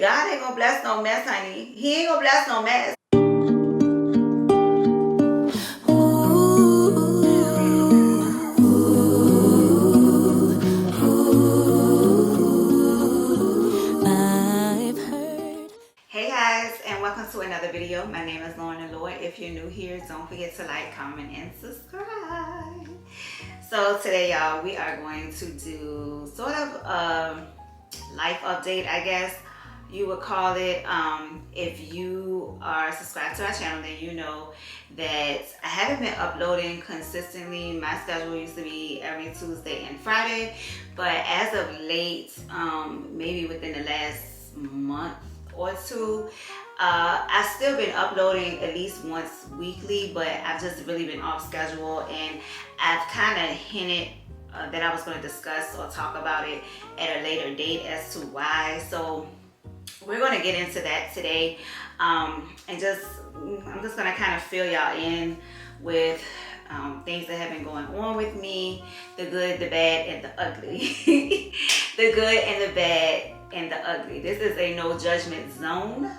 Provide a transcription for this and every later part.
God ain't gonna bless no mess, honey. He ain't gonna bless no mess. Hey guys, and welcome to another video. My name is Lauren Allure. If you're new here, don't forget to like, comment, and subscribe. So today, y'all, we are going to do sort of a life update, I guess you would call it. If you are subscribed to our channel, then you know that I haven't been uploading consistently. My schedule used to be every Tuesday and Friday, but as of late, maybe within the last month or two, I've still been uploading at least once weekly, but I've just really been off schedule, and I've kind of hinted that I was going to discuss or talk about it at a later date as to why. So we're going to get into that today, and I'm just going to kind of fill y'all in with things that have been going on with me, the good, the bad, and the ugly. The good and the bad and the ugly. This is a no judgment zone.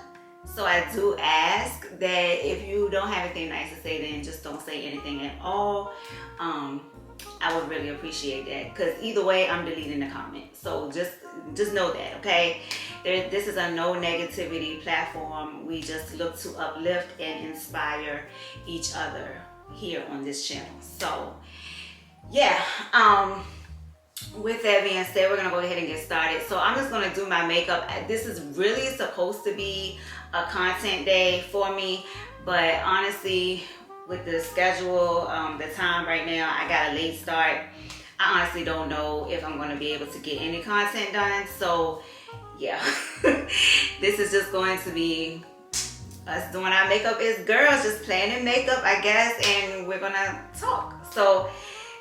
So I do ask that if you don't have anything nice to say, then just don't say anything at all. I would really appreciate that, because either way, I'm deleting the comment. So just know that, okay? This is a no negativity platform. We just look to uplift and inspire each other here on this channel. So yeah, with that being said, we're gonna go ahead and get started. So I'm just gonna do my makeup. This is really supposed to be a content day for me, but honestly, with the schedule, the time right now, I got a late start. I honestly don't know if I'm gonna be able to get any content done. So yeah, this is just going to be us doing our makeup as girls, just planning makeup, I guess, and we're gonna talk. So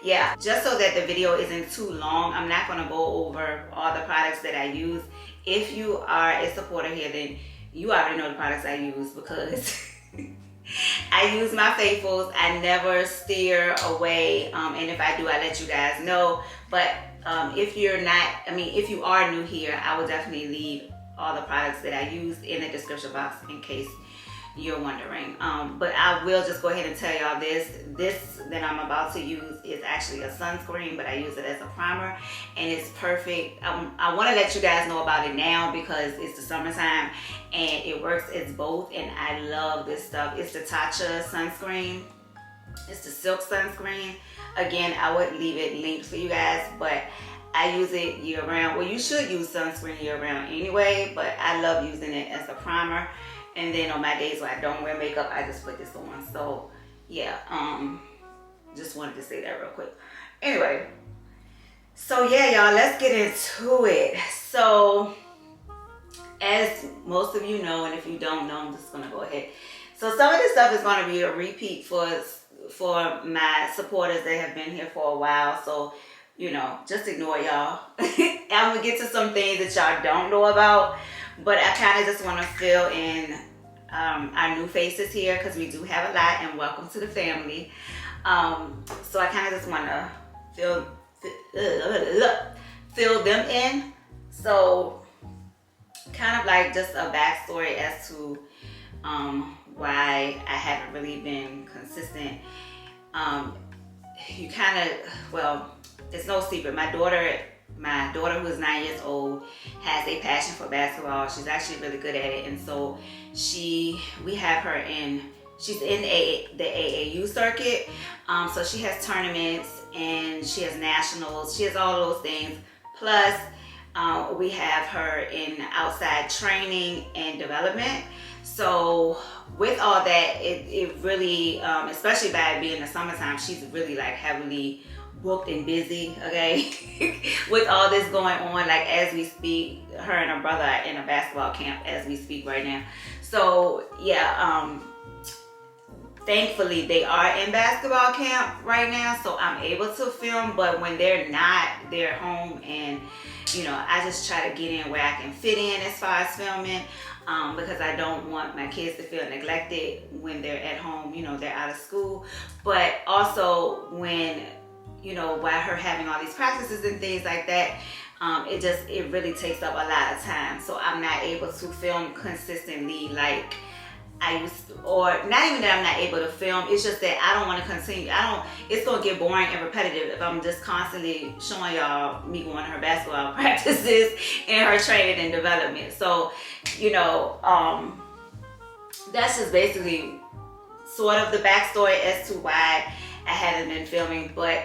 yeah, just so that the video isn't too long, I'm not gonna go over all the products that I use. If you are a supporter here, then you already know the products I use, because I use my faithfuls. I never steer away, and if I do, I let you guys know. But if you're not, if you are new here, I will definitely leave all the products that I use in the description box in case you're wondering. But I will just go ahead and tell y'all this that I'm about to use is actually a sunscreen, but I use it as a primer, and it's perfect. I want to let you guys know about it now because it's the summertime and it works as both, and I love this stuff. It's the Tatcha sunscreen. It's the silk sunscreen. Again, I would leave it linked for you guys, but I use it year round. Well, you should use sunscreen year round anyway, but I love using it as a primer. And then on my days when I don't wear makeup, I just put this on. So yeah, just wanted to say that real quick. Anyway, so yeah, y'all, let's get into it. So as most of you know, and if you don't know, I'm just gonna go ahead. So some of this stuff is gonna be a repeat for my supporters that have been here for a while. So, you know, just ignore y'all. I'm gonna get to some things that y'all don't know about, but I kind of just want to fill in our new faces here, because we do have a lot, and welcome to the family. So I kind of just want to fill them in. So kind of like just a backstory as to why I haven't really been consistent. You kind of, well, it's no secret. My daughter who is 9 years old has a passion for basketball. She's actually really good at it, and so we have her she's in the AAU circuit. So she has tournaments and she has nationals. She has all those things. Plus, we have her in outside training and development. So with all that, it really, especially by it being the summertime, she's really like heavily booked and busy, okay? With all this going on, like as we speak, her and her brother are in a basketball camp as we speak right now. So yeah, thankfully they are in basketball camp right now, so I'm able to film. But when they're not, they're home, and you know, I just try to get in where I can fit in as far as filming, because I don't want my kids to feel neglected when they're at home, you know, they're out of school. But also when, you know, while her having all these practices and things like that, It really takes up a lot of time. So I'm not able to film consistently like I used to, or not even that I'm not able to film, it's just that I don't want to continue. It's going to get boring and repetitive if I'm just constantly showing y'all me going to her basketball practices and her training and development. So, you know, that's just basically sort of the backstory as to why I haven't been filming. But,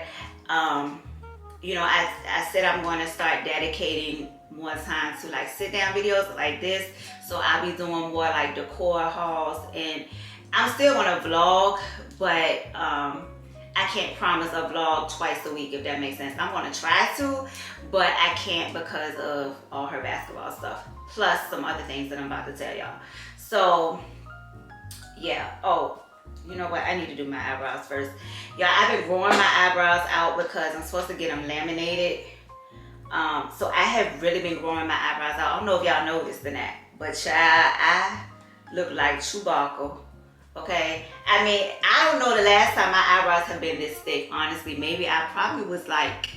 you know, I said I'm going to start dedicating more time to like sit down videos like this. So I'll be doing more like decor hauls, and I'm still gonna vlog, but I can't promise a vlog twice a week, if that makes sense. I'm gonna try to, but I can't because of all her basketball stuff, plus some other things that I'm about to tell y'all. So yeah. Oh, you know what? I need to do my eyebrows first. Y'all, I've been growing my eyebrows out because I'm supposed to get them laminated. So I have really been growing my eyebrows out. I don't know if y'all noticed or not, but child, I look like Chewbacca, okay? I mean, I don't know the last time my eyebrows have been this thick, honestly. Maybe I probably was like,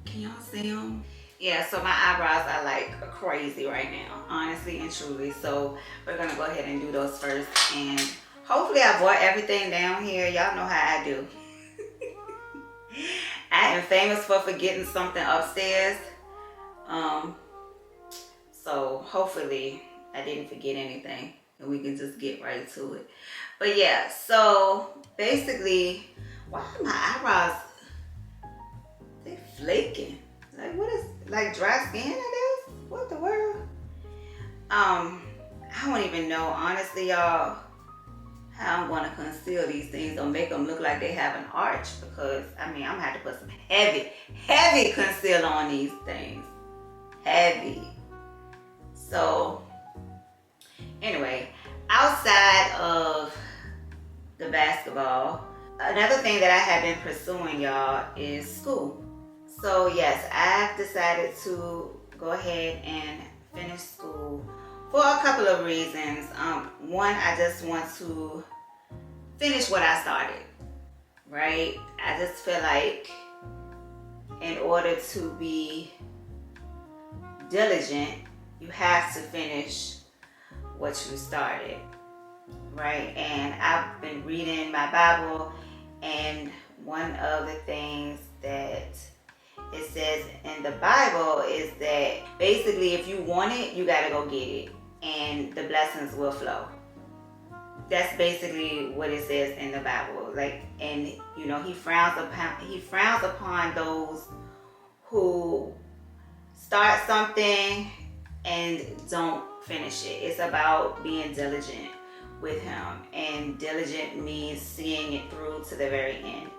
can y'all see them? Yeah, so my eyebrows are like crazy right now, honestly and truly. So we're gonna go ahead and do those first, and hopefully I brought everything down here. Y'all know how I do. I am famous for forgetting something upstairs. So hopefully I didn't forget anything and we can just get right to it. But yeah, so basically, why are my eyebrows, they flaking? Like what is, like dry skin, I guess? What the world? I don't even know, honestly, y'all, how I'm gonna conceal these things or make them look like they have an arch, because I mean, I'm gonna have to put some heavy concealer on these things. Heavy. So anyway, outside of the basketball, another thing that I have been pursuing, y'all, is school. So yes, I've decided to go ahead and finish school for a couple of reasons. One, I just want to finish what I started, right? I just feel like in order to be diligent, you have to finish what you started, right? And I've been reading my Bible, and one of the things that it says in the Bible is that basically if you want it, you gotta go get it, and the blessings will flow. That's basically what it says in the Bible. Like, and you know, he frowns upon those who start something and don't finish it. It's about being diligent with him, and diligent means seeing it through to the very end.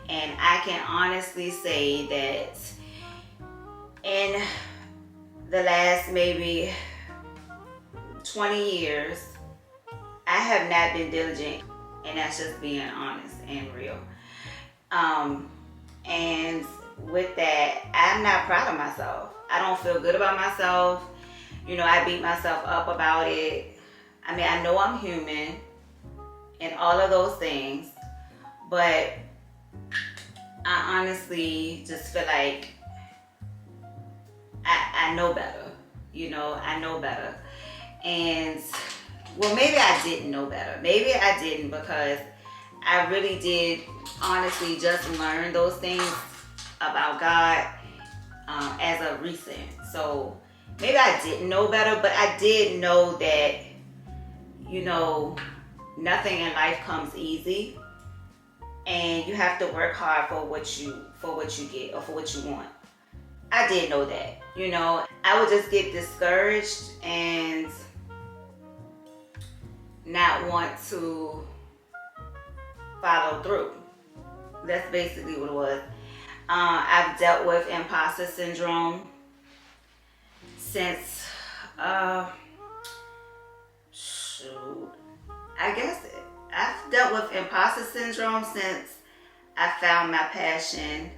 And I can honestly say that in the last maybe 20 years, I have not been diligent, and that's just being honest and real. And with that, I'm not proud of myself. I don't feel good about myself. You know, I beat myself up about it. I mean, I know I'm human and all of those things, but I honestly just feel like I know better. You know, I know better. And well, maybe I didn't know better. Maybe I didn't, because I really did honestly just learn those things about God as of recent. So maybe I didn't know better, but I did know that, you know, nothing in life comes easy, and you have to work hard for what you get or for what you want. I did know that. You know, I would just get discouraged and not want to follow through. That's basically what it was. I've dealt with imposter syndrome since, I guess I've dealt with imposter syndrome since I found my passion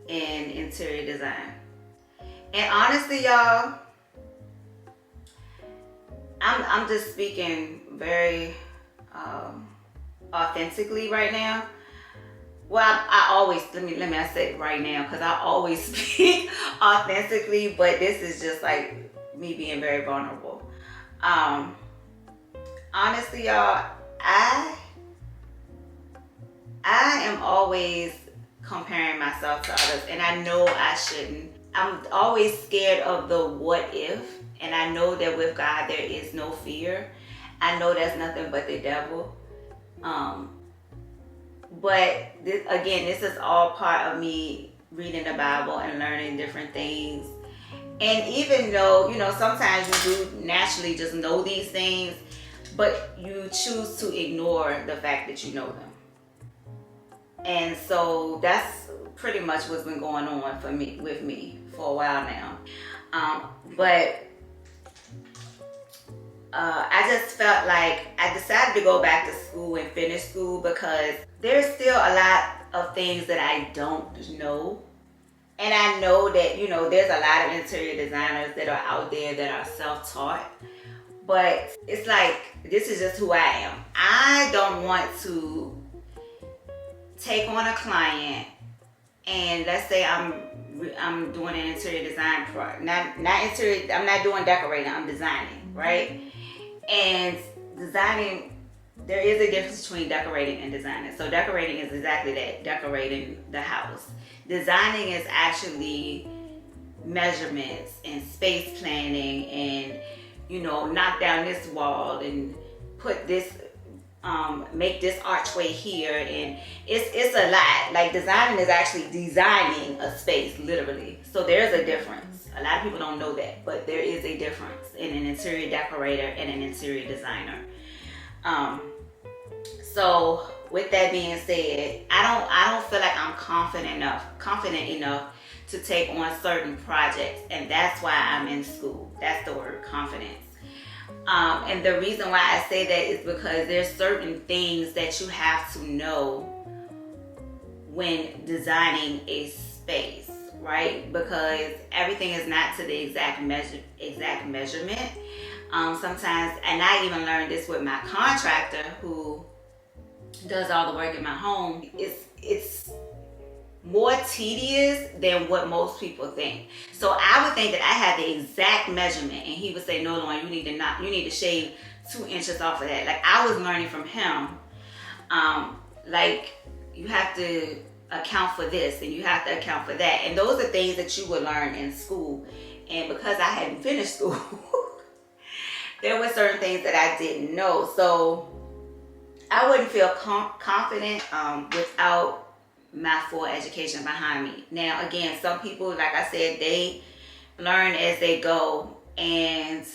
in interior design. And honestly, y'all, I'm just speaking very authentically right now. well, I always, let me say it right now, because I always speak authentically, but this is just like me being very vulnerable. Honestly, y'all, I am always comparing myself to others, and I know I shouldn't. I'm always scared of the what if, and I know that with God there is no fear. I know that's nothing but the devil. But this, again, this is all part of me reading the Bible and learning different things. And even though, you know, sometimes you do naturally just know these things, but you choose to ignore the fact that you know them. And so that's pretty much what's been going on for me, with me for a while now. But I just felt like I decided to go back to school and finish school because there's still a lot of things that I don't know. And I know that, you know, there's a lot of interior designers that are out there that are self-taught. But it's like, this is just who I am. I don't want to take on a client and let's say I'm doing an interior design project. Not interior, I'm not doing decorating, I'm designing, right? And designing, there is a difference between decorating and designing. So decorating is exactly that, decorating the house. Designing is actually measurements and space planning and, you know, knock down this wall and put this, make this archway here, and it's a lot. Like designing is actually designing a space, literally. So there's a difference. A lot of people don't know that, but there is a difference in an interior decorator and an interior designer. So with that being said, I don't feel like I'm confident enough to take on certain projects, and that's why I'm in school. That's the word, confidence. And the reason why I say that is because there's certain things that you have to know when designing a space, right? Because everything is not to the exact measurement. Sometimes, and I even learned this with my contractor who does all the work in my home. It's more tedious than what most people think. So I would think that I had the exact measurement, and he would say, "No, Lauren, you need to shave 2 inches off of that." Like I was learning from him, like you have to account for this and you have to account for that, and those are things that you would learn in school. And because I hadn't finished school, there were certain things that I didn't know, so I wouldn't feel confident without my full education behind me. Now again, some people, like I said, they learn as they go, and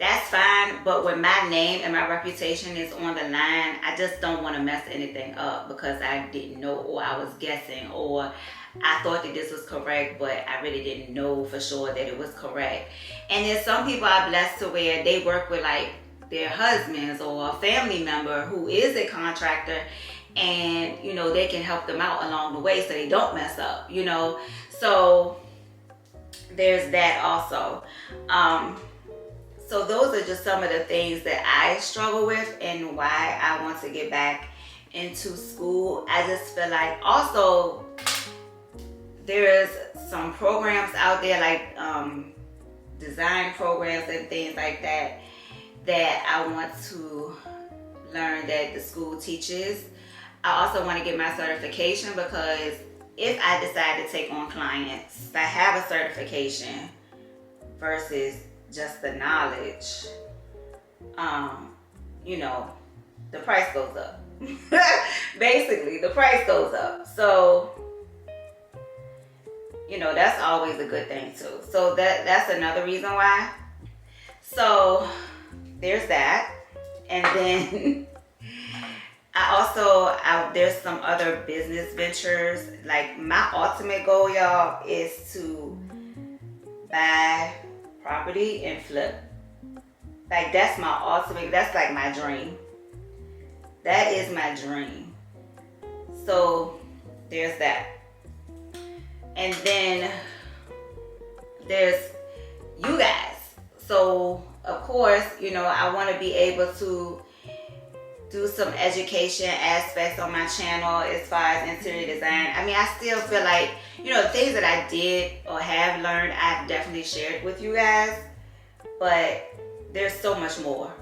that's fine. But when my name and my reputation is on the line, I just don't want to mess anything up because I didn't know, or I was guessing, or I thought that this was correct, but I really didn't know for sure that it was correct. And then some people are blessed to where they work with like their husbands or a family member who is a contractor, and you know, they can help them out along the way so they don't mess up, you know. So there's that also. So those are just some of the things that I struggle with and why I want to get back into school. I just feel like also there's some programs out there like design programs and things like that that I want to learn that the school teaches. I also want to get my certification because if I decide to take on clients, I have a certification versus just the knowledge, you know, the price goes up. Basically, the price goes up. So, you know, that's always a good thing too. So that's another reason why. So there's that. And then there's some other business ventures. Like my ultimate goal, y'all, is to buy property and flip. Like that's my ultimate, that's like my dream. That is my dream. So there's that. And then there's you guys. So of course, you know, I want to be able to do some education aspects on my channel as far as interior design. I mean, I still feel like, you know, the things that I did or have learned, I've definitely shared with you guys, but there's so much more.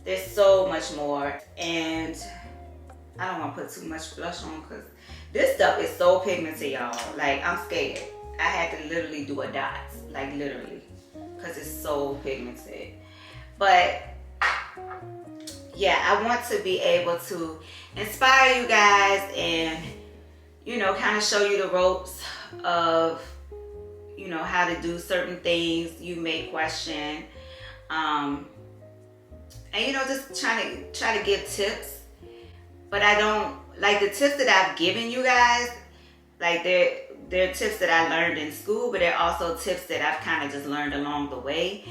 There's so much more. And I don't want to put too much blush on because this stuff is so pigmented, y'all. Like, I'm scared. I had to literally do a dot, like literally, because it's so pigmented. But yeah, I want to be able to inspire you guys and, you know, kind of show you the ropes of, you know, how to do certain things you may question. And, you know, just try to give tips. But I don't, like the tips that I've given you guys, like they're tips that I learned in school, but they're also tips that I've kind of just learned along the way.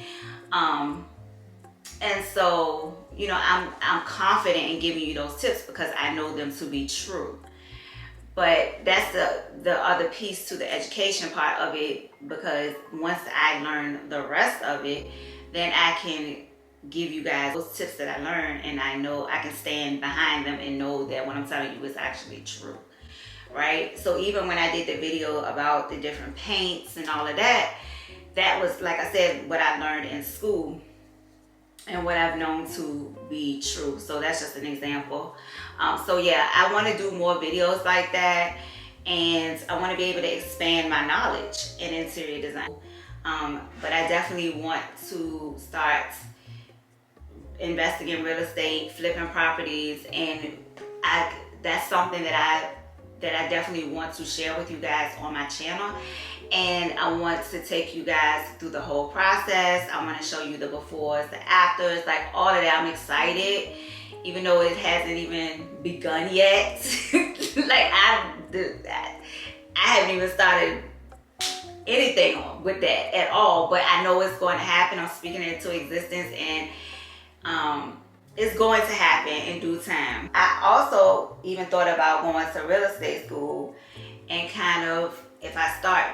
And so, you know, I'm confident in giving you those tips because I know them to be true. But that's the other piece to the education part of it, because once I learn the rest of it, then I can give you guys those tips that I learned, and I know I can stand behind them and know that what I'm telling you is actually true, right? So even when I did the video about the different paints and all of that, that was, like I said, what I learned in school and what I've known to be true. So that's just an example. So yeah, I want to do more videos like that, and I want to be able to expand my knowledge in interior design. But I definitely want to start investing in real estate, flipping properties, and that's something that I definitely want to share with you guys on my channel. And I want to take you guys through the whole process. I want to show you the befores, the afters, like all of that. I'm excited, even though it hasn't even begun yet. Like I haven't even started anything with that at all, but I know it's going to happen. I'm speaking it into existence, and it's going to happen in due time. I also even thought about going to real estate school and kind of, if I start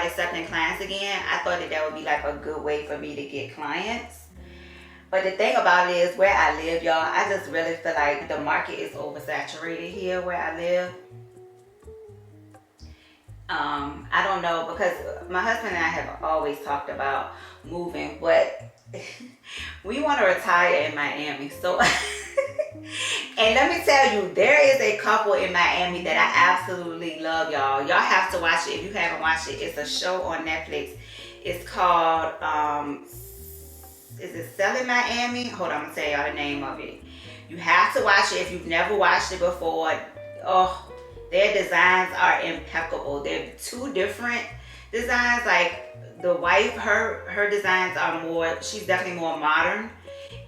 accepting clients again, I thought that would be like a good way for me to get clients. But the thing about it is, where I live, y'all, I just really feel like the market is oversaturated here where I live. I don't know, because my husband and I have always talked about moving, but we want to retire in Miami. So, and let me tell you, there is a couple in Miami that I absolutely love, y'all. Y'all have to watch it if you haven't watched it. It's a show on Netflix. It's called, is it Selling Miami? Hold on, I'm going to tell y'all the name of it. You have to watch it if you've never watched it before. Oh, their designs are impeccable. They're two different designs. Like the wife, her designs are more, she's definitely more modern,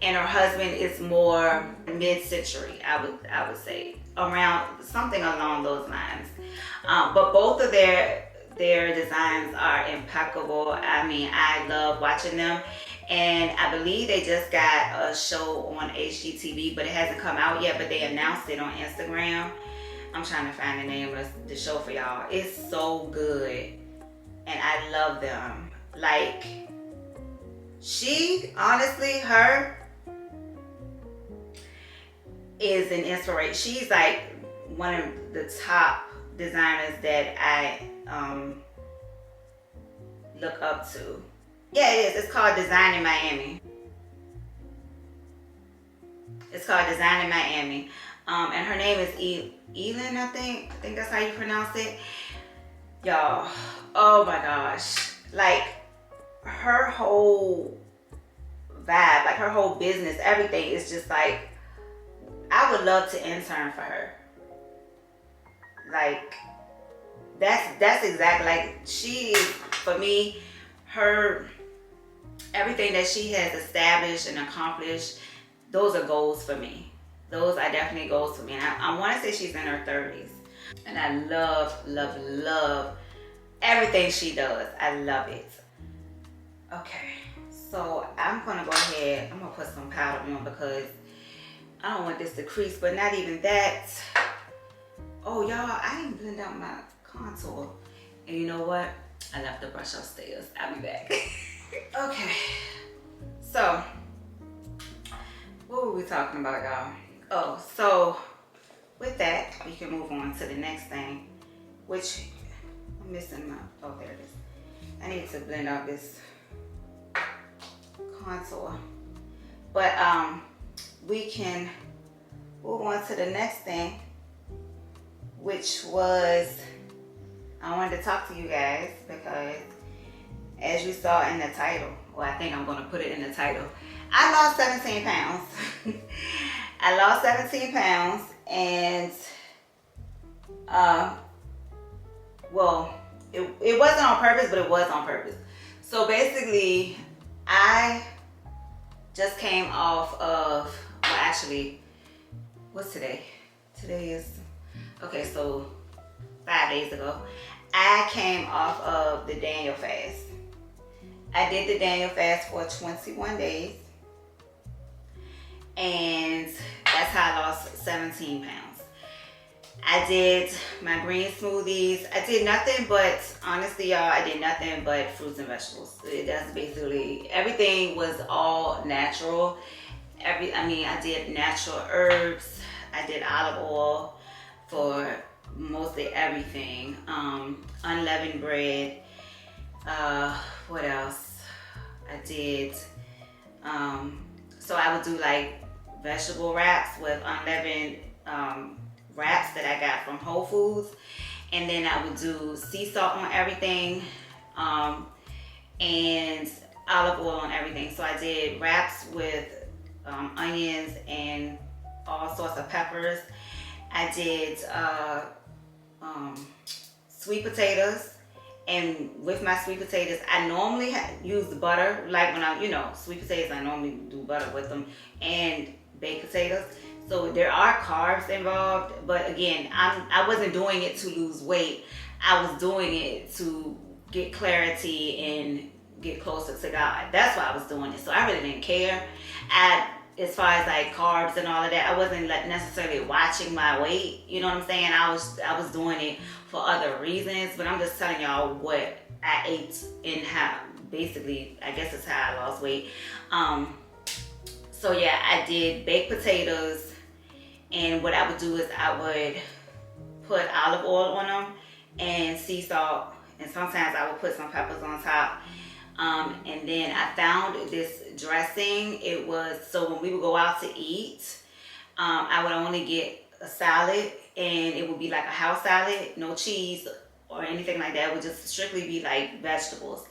and her husband is more mid-century, I would say, around something along those lines. But both of their designs are impeccable. I mean, I love watching them. And I believe they just got a show on HGTV, but it hasn't come out yet, but they announced it on Instagram. I'm trying to find the name of the show for y'all. It's so good, and I love them. Like, she, honestly, her is an inspiration. She's like one of the top designers that I look up to. Yeah, it is. It's called Design in Miami. It's called Design in Miami. And her name is Elin, I think. I think that's how you pronounce it. Y'all, oh my gosh. Like, her whole vibe, like her whole business, everything is just like, I would love to intern for her. Like, that's exactly, like, she is, for me, her, everything that she has established and accomplished, those are goals for me. Those are definitely goals for me. And I want to say she's in her 30s. And I love, love, love everything she does. I love it. Okay, so I'm going to go ahead. I'm going to put some powder on because I don't want this to crease, but not even that. Oh, y'all, I didn't blend out my contour. And you know what? I left the brush upstairs. I'll be back. Okay, so what were we talking about, y'all? Oh, so with that, we can move on to the next thing, which I'm missing my, oh, there it is. I need to blend out this contour. But we can move on to the next thing, which was, I wanted to talk to you guys because as you saw in the title, well, I think I'm gonna put it in the title, I lost 17 pounds. I lost 17 pounds and well, it wasn't on purpose, but it was on purpose. So basically, I just came off of, well actually, what's today? Today is, okay, so 5 days ago, I came off of the Daniel fast. I did the Daniel fast for 21 days. And that's how I lost 17 pounds. I did my green smoothies. I did nothing but, honestly y'all, I did nothing but fruits and vegetables. That's basically, everything was all natural. I did natural herbs. I did olive oil for mostly everything. Unleavened bread. What else? I did, so I would do like vegetable wraps with unleavened wraps that I got from Whole Foods, and then I would do sea salt on everything, and olive oil on everything. So I did wraps with onions and all sorts of peppers. I did sweet potatoes, and with my sweet potatoes, I normally use butter. Like when I, sweet potatoes, I normally do butter with them, and baked potatoes. So there are carbs involved, but again, I wasn't doing it to lose weight. I was doing it to get clarity and get closer to God. That's why I was doing it. So I really didn't care. As far as like carbs and all of that, I wasn't necessarily watching my weight. You know what I'm saying? I was doing it for other reasons, but I'm just telling y'all what I ate and how, basically, I guess it's how I lost weight. So yeah, I did baked potatoes, and what I would do is I would put olive oil on them and sea salt, and sometimes I would put some peppers on top. And then I found this dressing. It was, so when we would go out to eat, I would only get a salad, and it would be like a house salad, no cheese or anything like that. It would just strictly be like vegetables.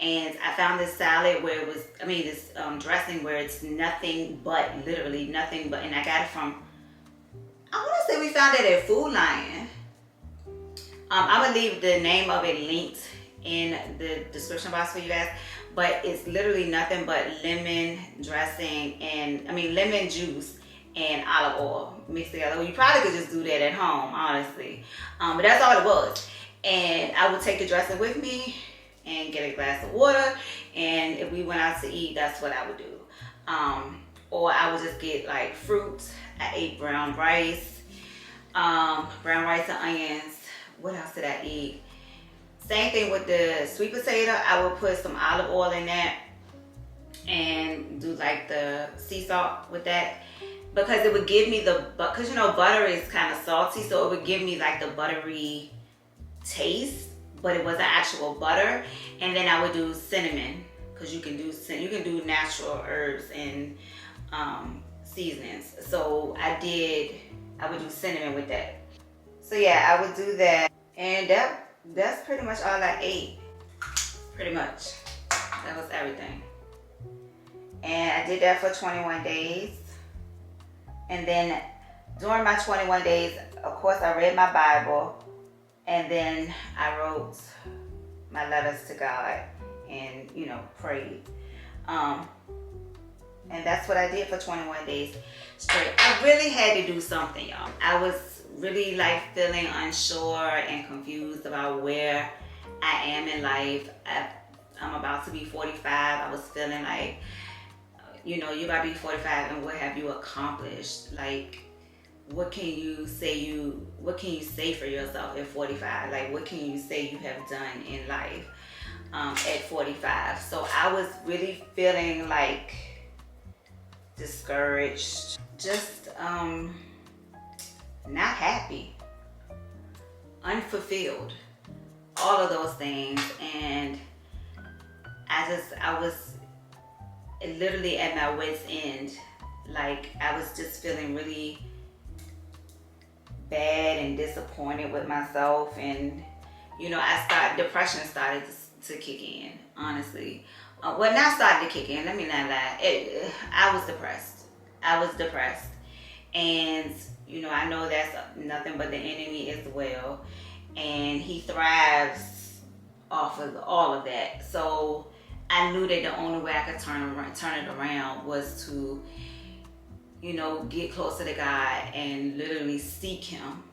And I found this salad where it was, this dressing where it's nothing but, literally nothing but, and I got it from, I want to say we found it at Food Lion. I'm going to leave the name of it linked in the description box for you guys, but it's literally nothing but lemon dressing and, lemon juice and olive oil mixed together. Well, you probably could just do that at home, honestly. But that's all it was. And I would take the dressing with me and get a glass of water, and if we went out to eat, that's what I would do. Or I would just get like fruits. I ate brown rice and onions. What else did I eat? Same thing with the sweet potato. I would put some olive oil in that and do like the sea salt with that, because it would give me because butter is kind of salty, so it would give me like the buttery taste, but it wasn't actual butter. And then I would do cinnamon, because you can do natural herbs and seasonings. So I would do cinnamon with that. So yeah, I would do that, and that's pretty much all I ate. Pretty much. That was everything. And I did that for 21 days. And then during my 21 days, of course, I read my Bible. And then I wrote my letters to God and, prayed. And that's what I did for 21 days straight. I really had to do something, y'all. I was really like feeling unsure and confused about where I am in life. I'm about to be 45. I was feeling like, you gotta be 45 and what have you accomplished? Like, what can you say for yourself at 45? Like, what can you say you have done in life at 45? So I was really feeling like discouraged, just not happy, unfulfilled, all of those things. And I was literally at my wit's end. Like, I was just feeling really bad and disappointed with myself. And you know, depression started to kick in, honestly. Well, not started to kick in, let me not lie. I was depressed. And you know, I know that's nothing but the enemy as well. And he thrives off of all of that. So I knew that the only way I could turn it around was to, you know, get closer to God and literally seek him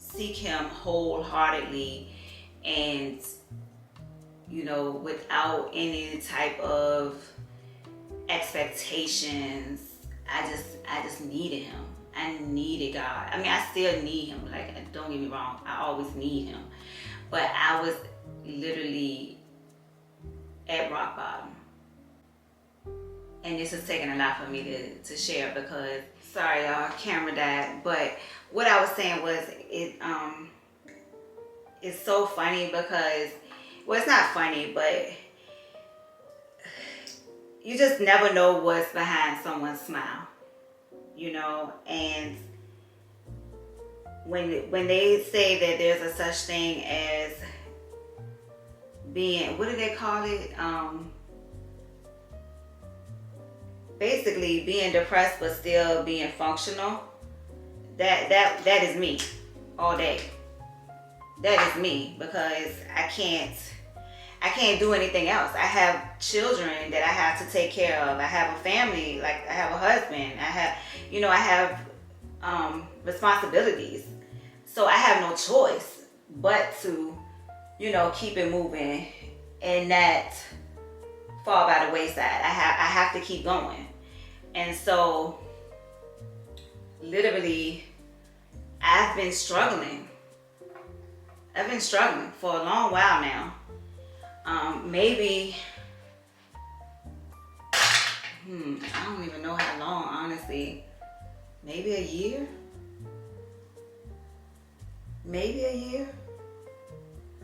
wholeheartedly. And you know, without any type of expectations. I just needed him. I needed God. I mean, I still need him. Like, don't get me wrong, I always need him. But I was literally at rock bottom. And this is taking a lot for me to share because, sorry y'all, camera died. But what I was saying was, it's so funny because, well, it's not funny, but you just never know what's behind someone's smile, you know. And when they say that there's a such thing as being, what do they call it? Basically being depressed but still being functional. That is me all day. That is me, because I can't do anything else. I have children that I have to take care of. I have a family, like I have a husband. I have responsibilities. So I have no choice but to, you know, keep it moving and not fall by the wayside. I have to keep going. And so literally I've been struggling for a long while now. Maybe, I don't even know how long, honestly. Maybe a year?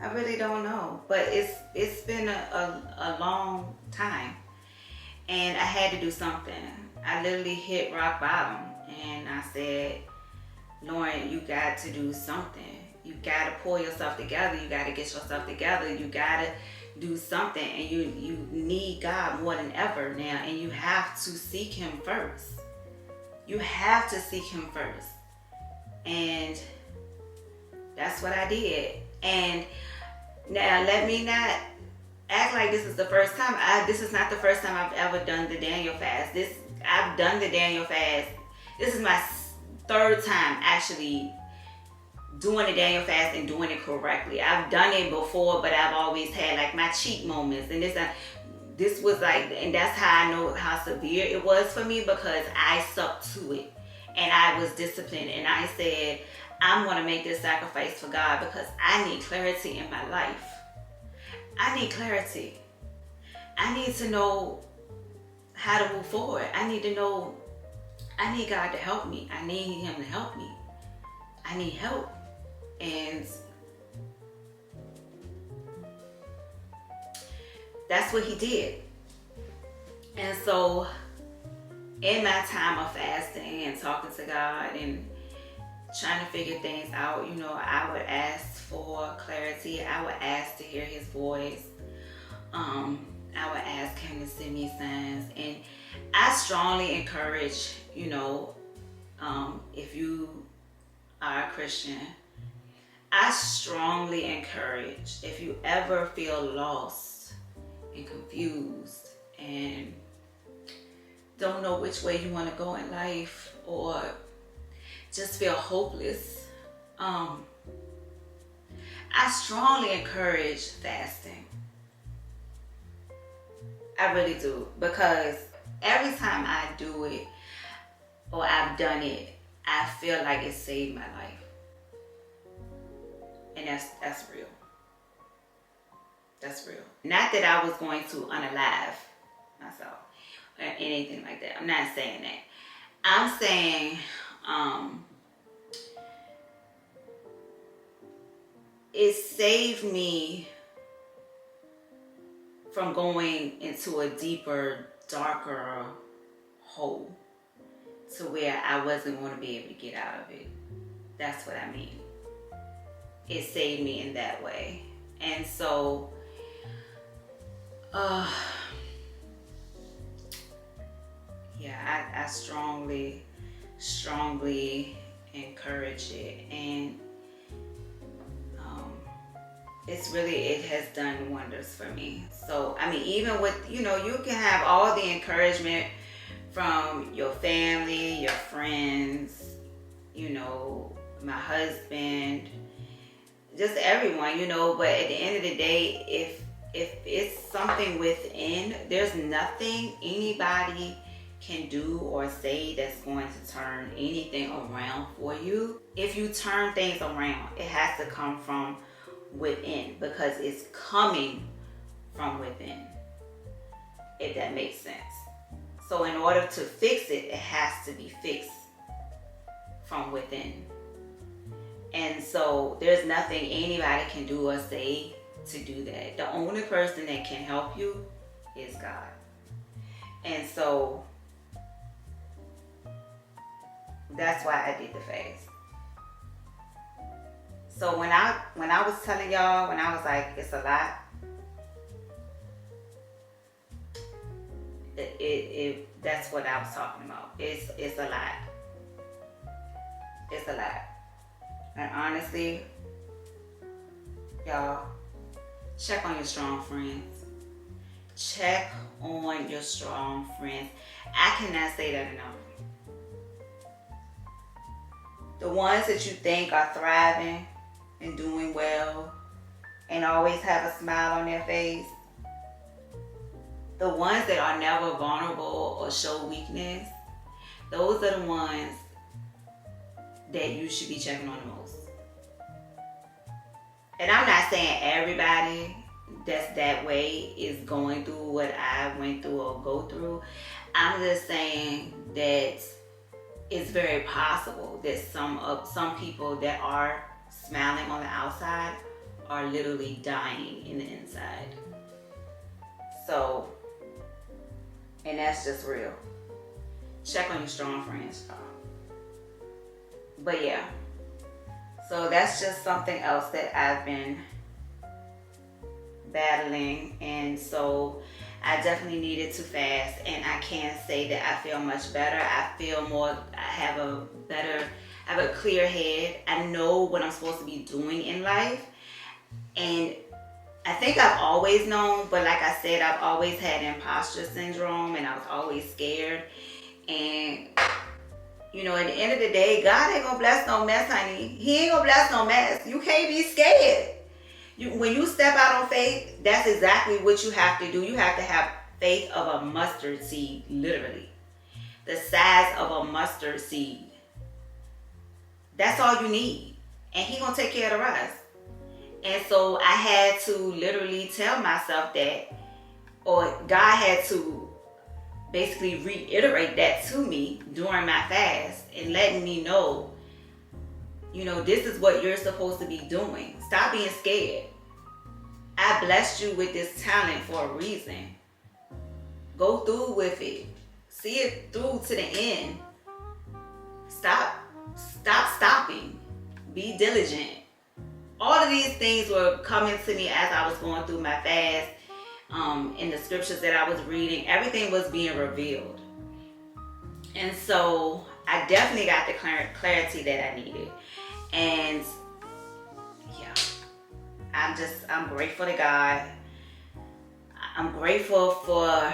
I really don't know. But it's been a long time. And I had to do something. I literally hit rock bottom. And I said, Lauren, you got to do something. You got to pull yourself together. You got to get yourself together. You got to do something. And you need God more than ever now. And you have to seek him first. You have to seek him first. And that's what I did. And now let me not act like this is the first time. This is not the first time I've ever done the Daniel fast. I've done the Daniel fast. This is my third time actually doing the Daniel fast and doing it correctly. I've done it before, but I've always had like my cheat moments. And this was like, and that's how I know how severe it was for me, because I stuck to it and I was disciplined. And I said, I'm going to make this sacrifice for God because I need clarity in my life. I need clarity. I need to know how to move forward. I need God to help me. I need him to help me. I need help. And that's what he did. And so in my time of fasting and talking to God and trying to figure things out, you know, I would ask for clarity. I would ask to hear his voice. I would ask him to send me signs. And I strongly encourage, you know, if you are a Christian, I strongly encourage, if you ever feel lost and confused and don't know which way you want to go in life, or just feel hopeless, I strongly encourage fasting. I really do, because every time I do it or I've done it, I feel like it saved my life. And that's real. That's real. Not that I was going to unalive myself or anything like that. I'm not saying that. I'm saying it saved me from going into a deeper, darker hole to where I wasn't going to be able to get out of it. That's what I mean. It saved me in that way. And so, yeah, I strongly encourage it. And it has done wonders for me. So, I mean, even with, you know, you can have all the encouragement from your family, your friends, you know, my husband, just everyone, you know, but at the end of the day, if it's something within, there's nothing anybody can do or say that's going to turn anything around for you. If you turn things around, it has to come from within, because it's coming from within, if that makes sense. So in order to fix it, it has to be fixed from within. And so there's nothing anybody can do or say to do that. The only person that can help you is God. And so that's why I did the fast. So when I was telling y'all, when I was like, it's a lot, that's what I was talking about. It's a lot. It's a lot. And honestly, y'all, check on your strong friends. Check on your strong friends. I cannot say that enough. The ones that you think are thriving and doing well and always have a smile on their face. The ones that are never vulnerable or show weakness. Those are the ones that you should be checking on the most. And I'm not saying everybody that's that way is going through what I went through or go through. I'm just saying that it's very possible that some people that are smiling on the outside are literally dying in the inside. So, and that's just real. Check on your strong friends, y'all. But yeah, so that's just something else that I've been battling. And so I definitely needed to fast, and I can say that I feel much better. I feel more, I have a clear head. I know what I'm supposed to be doing in life. And I think I've always known, but like I said, I've always had imposter syndrome, and I was always scared. And you know, at the end of the day, God ain't gonna bless no mess, honey. He ain't gonna bless no mess. You can't be scared. When you step out on faith, that's exactly what you have to do. You have to have faith of a mustard seed, literally. The size of a mustard seed. That's all you need. And He gonna take care of the rest. And so I had to literally tell myself that, or God had to basically reiterate that to me during my fast and letting me know, you know, this is what you're supposed to be doing. Stop being scared. I blessed you with this talent for a reason. Go through with it. See it through to the end. Stop stopping. Be diligent. All of these things were coming to me as I was going through my fast. In the scriptures that I was reading, everything was being revealed. And so I definitely got the clarity that I needed. And yeah, I'm grateful to God. I'm grateful for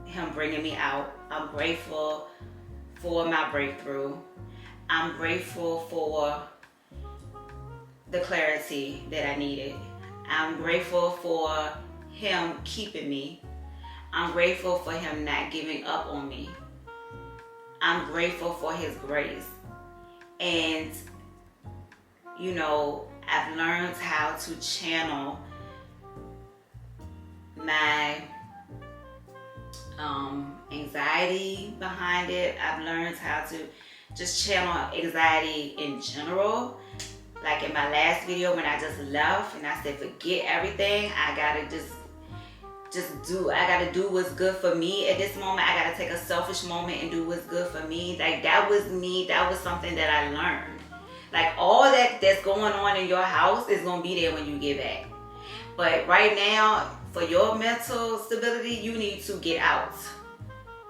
Him bringing me out. I'm grateful for my breakthrough. I'm grateful for the clarity that I needed. I'm grateful for Him keeping me. I'm grateful for Him not giving up on me. I'm grateful for His grace. And, you know, I've learned how to channel my anxiety behind it. I've learned how to just channel anxiety in general. Like in my last video when I just left and I said forget everything, I gotta I gotta do what's good for me at this moment. I gotta take a selfish moment and do what's good for me. Like that was me. That was something that I learned. Like all that's going on in your house is gonna be there when you get back. But right now, for your mental stability, you need to get out.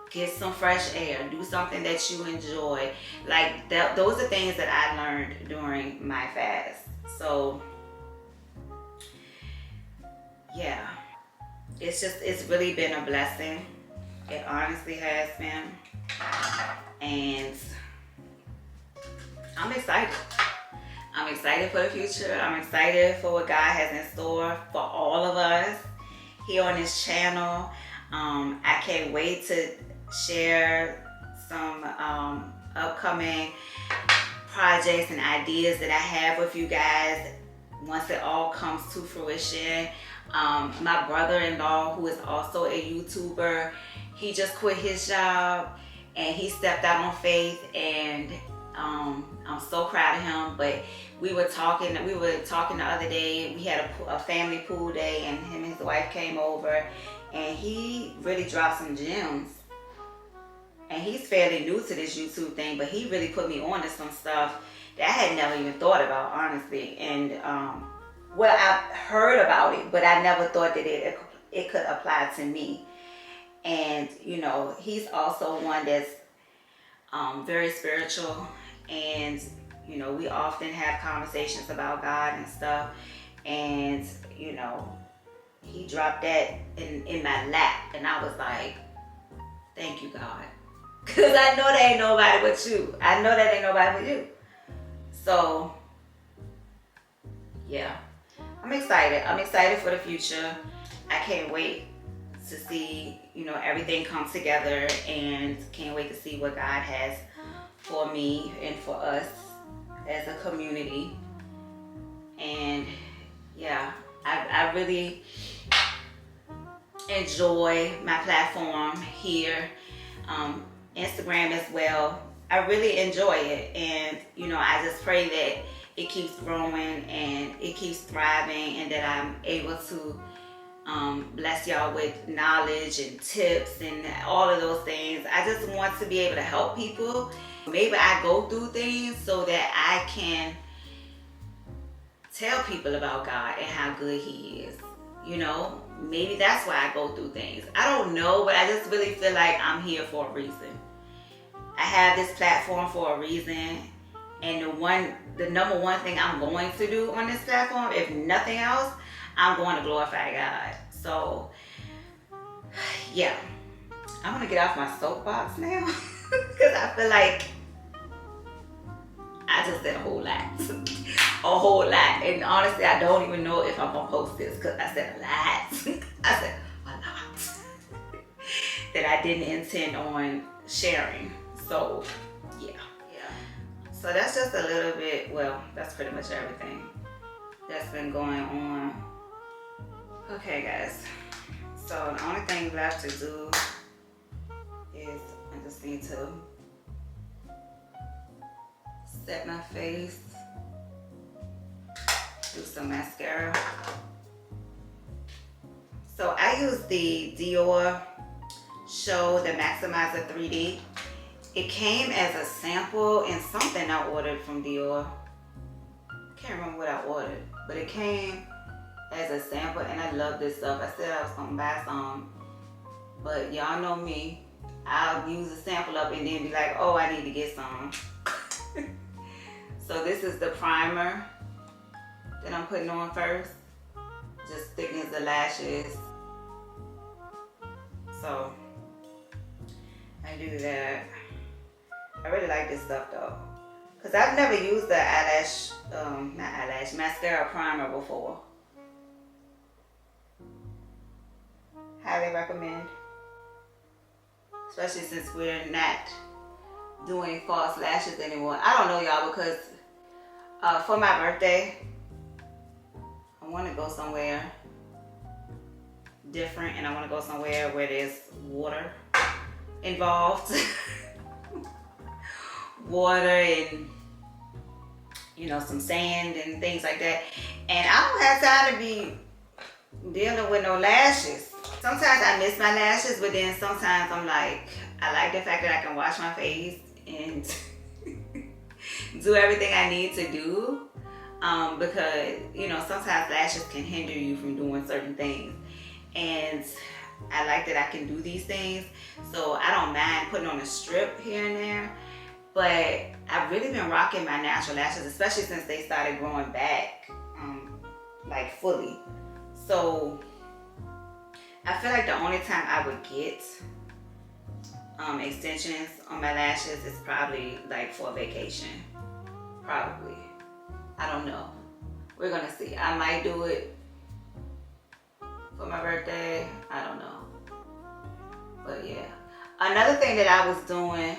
Get some fresh air. Do something that you enjoy. Like those are things that I learned during my fast. So yeah. It's really been a blessing. It honestly has been. And I'm excited. I'm excited for the future. I'm excited for what God has in store for all of us here on this channel. I can't wait to share some upcoming projects and ideas that I have with you guys once it all comes to fruition. My brother-in-law, who is also a YouTuber, he just quit his job and he stepped out on faith, and I'm so proud of him. But we were talking the other day. We had a family pool day, and him and his wife came over, and he really dropped some gems. And he's fairly new to this YouTube thing, but he really put me on to some stuff that I had never even thought about, honestly. And well, I've heard about it, but I never thought that it could apply to me. And you know, he's also one that's very spiritual, and you know, we often have conversations about God and stuff. And you know, he dropped that in my lap, and I was like, thank you, God. Because I know there ain't nobody but you. I know that ain't nobody but you. So yeah, I'm excited. I'm excited for the future. I can't wait to see, you know, everything come together, and can't wait to see what God has for me and for us as a community. And yeah, I really enjoy my platform here, Instagram as well. I really enjoy it, and you know, I just pray that it keeps growing and it keeps thriving, and that I'm able to bless y'all with knowledge and tips and all of those things. I just want to be able to help people. Maybe I go through things so that I can tell people about God and how good He is. You know, maybe that's why I go through things. I don't know, but I just really feel like I'm here for a reason. I have this platform for a reason, and the number one thing I'm going to do on this platform, if nothing else, I'm going to glorify God. So yeah, I'm gonna get off my soapbox now because I feel like I just said a whole lot. A whole lot. And honestly, I don't even know if I'm gonna post this because I said a lot. I said a lot that I didn't intend on sharing. So yeah. So that's just a little bit, well, that's pretty much everything that's been going on. Okay guys, so the only thing left to do is I just need to set my face, do some mascara. So I use the Dior Show the Maximizer 3D. It came as a sample in something I ordered from Dior. Can't remember what I ordered, but it came as a sample, and I love this stuff. I said I was gonna buy some, but y'all know me. I'll use a sample up and then be like, oh, I need to get some. So this is the primer that I'm putting on first. Just thickens the lashes. So I do that. I really like this stuff though, because I've never used the mascara primer before. Highly recommend, especially since we're not doing false lashes anymore. I don't know y'all, because for my birthday I want to go somewhere different, and I want to go somewhere where there's water involved. Water and, you know, some sand and things like that. And I don't have time to be dealing with no lashes. Sometimes I miss my lashes, but then sometimes I'm like, I like the fact that I can wash my face and do everything I need to do. Because, you know, sometimes lashes can hinder you from doing certain things. And I like that I can do these things. So I don't mind putting on a strip here and there. But I've really been rocking my natural lashes, especially since they started growing back, like fully. So I feel like the only time I would get extensions on my lashes is probably like for a vacation. Probably. I don't know. We're gonna see. I might do it for my birthday. I don't know. But yeah. Another thing that I was doing,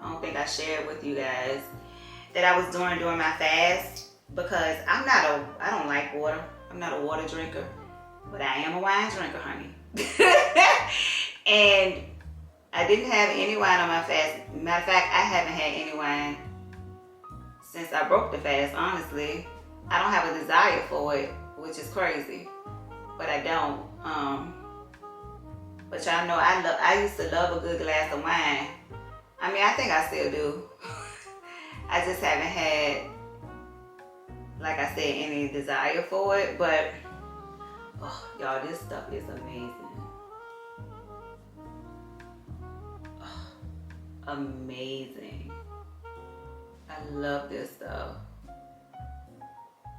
I don't think I shared with you guys, that I was doing during my fast, because I don't like water. I'm not a water drinker, but I am a wine drinker, honey. And I didn't have any wine on my fast. Matter of fact, I haven't had any wine since I broke the fast, honestly. I don't have a desire for it, which is crazy, but I don't. But y'all know I used to love a good glass of wine. I mean, I think I still do. I just haven't had, like I said, any desire for it. But, oh, y'all, this stuff is amazing. Oh, amazing. I love this stuff.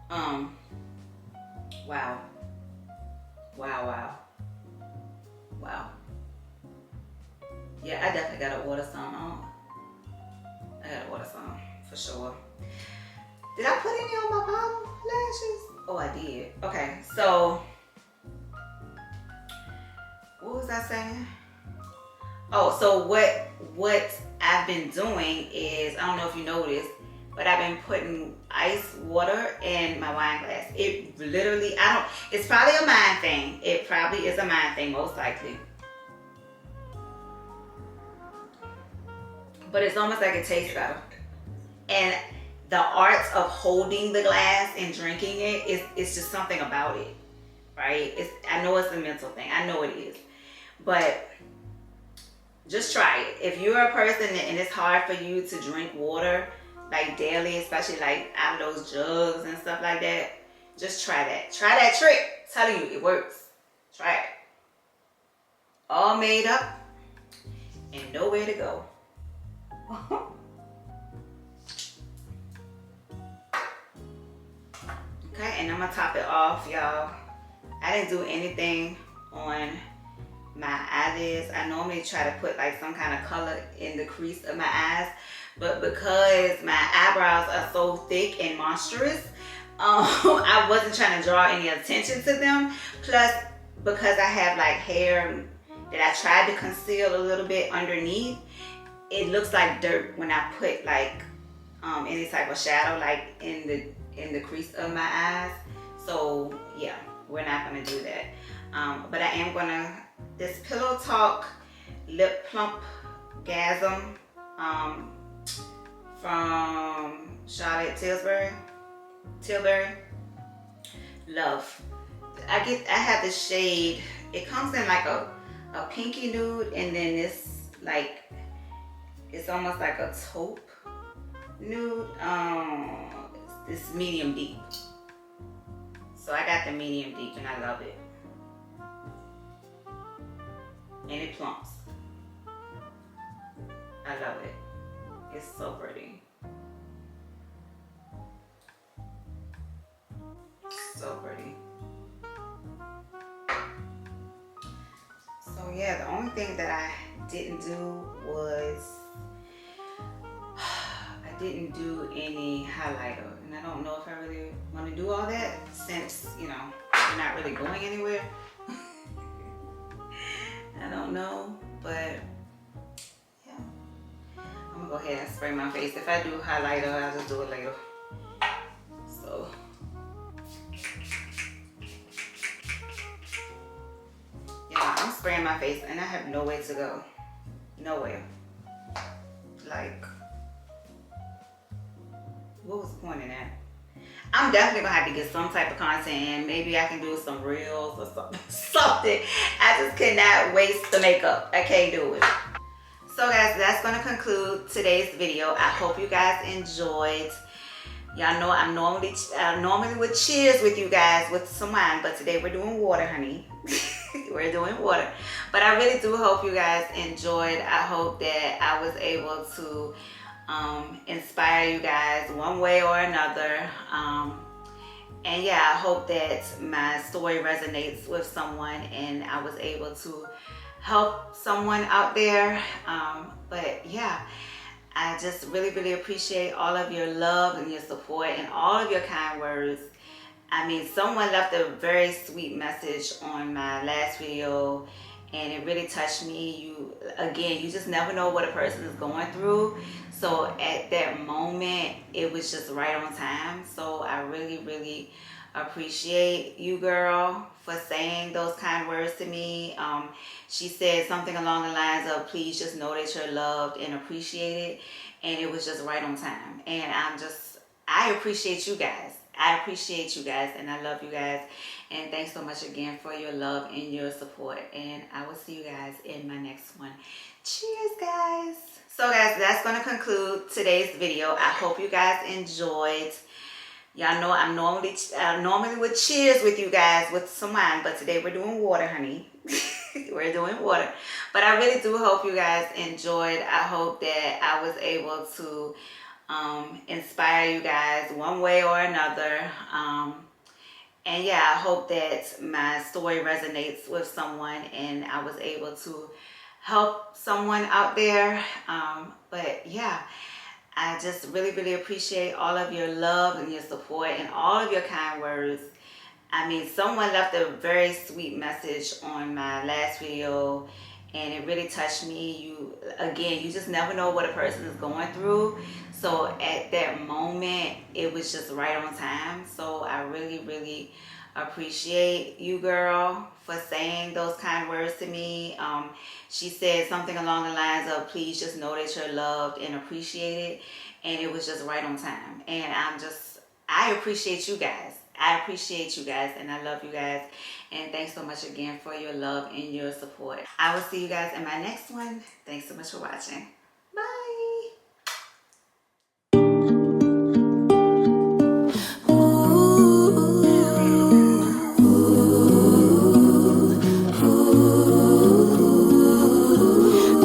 Wow. Wow, wow. Wow. Yeah, I definitely gotta order some. I gotta order some for sure. Did I put any on my bottom lashes? Oh, I did. Okay, so what was I saying? Oh, so what I've been doing is, I don't know if you noticed, but I've been putting ice water in my wine glass. It literally, it's probably a mind thing. It probably is a mind thing, most likely. But it's almost like it tastes better. And the art of holding the glass and drinking it, it's just something about it, right? I know it's a mental thing. I know it is. But just try it. If you're a person and it's hard for you to drink water, like daily, especially like out of those jugs and stuff like that, just try that. Try that trick. I'm telling you, it works. Try it. All made up and nowhere to go. Okay, and I'm gonna top it off, y'all. I didn't do anything on my eyelids. I normally try to put like some kind of color in the crease of my eyes, but because my eyebrows are so thick and monstrous, I wasn't trying to draw any attention to them. Plus, because I have like hair that I tried to conceal a little bit underneath, it looks like dirt when I put like any type of shadow like in the crease of my eyes. So yeah, we're not gonna do that. But I am gonna, this Pillow Talk Lip Plump Gasm from Charlotte Tilbury. Love. I have this shade. It comes in like a pinky nude, and then this like, it's almost like a taupe nude. It's medium deep. So I got the medium deep and I love it. And it plumps. I love it. It's so pretty. So pretty. So yeah, the only thing that I didn't do was I didn't do any highlighter, and I don't know if I really want to do all that since, you know, we're not really going anywhere. I don't know, but yeah, I'm gonna go ahead and spray my face. If I do highlighter, I'll just do it later. So yeah, I'm spraying my face and I have nowhere to go. Nowhere. Like, what was the point in that? I'm definitely gonna have to get some type of content and maybe I can do some reels or something. Something. I just cannot waste the makeup. I can't do it. So guys, that's gonna conclude today's video. I hope you guys enjoyed. Y'all know I'm normally would cheers with you guys with some wine, but today we're doing water, honey. We're doing water. But I really do hope you guys enjoyed. I hope that I was able to inspire you guys one way or another. And yeah, I hope that my story resonates with someone and I was able to help someone out there. But yeah, I just really appreciate all of your love and your support and all of your kind words. I mean, someone left a very sweet message on my last video and it really touched me. You just never know what a person is going through. So at that moment, it was just right on time. So I really appreciate you, girl, for saying those kind words to me. She said something along the lines of, please just know that you're loved and appreciated. And it was just right on time. And I appreciate you guys. I appreciate you guys and I love you guys. And thanks so much again for your love and your support. And I will see you guys in my next one. Cheers, guys. So guys, that's going to conclude today's video. I hope you guys enjoyed. Y'all know I'm normally would cheers with you guys with some wine, but today we're doing water, honey. We're doing water. But I really do hope you guys enjoyed. I hope that I was able to inspire you guys one way or another. And yeah, I hope that my story resonates with someone and I was able to help someone out there. But yeah, I just really appreciate all of your love and your support and all of your kind words. I mean, someone left a very sweet message on my last video and it really touched me. You just never know what a person is going through. So at that moment, it was just right on time. So I really appreciate you, girl, for saying those kind words to me. She said something along the lines of, please just know that you're loved and appreciated. And it was just right on time. And I appreciate you guys. I appreciate you guys and I love you guys. And thanks so much again for your love and your support. I will see you guys in my next one. Thanks so much for watching. Bye.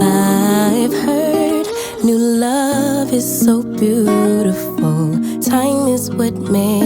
I've heard new love is so beautiful. Time is what makes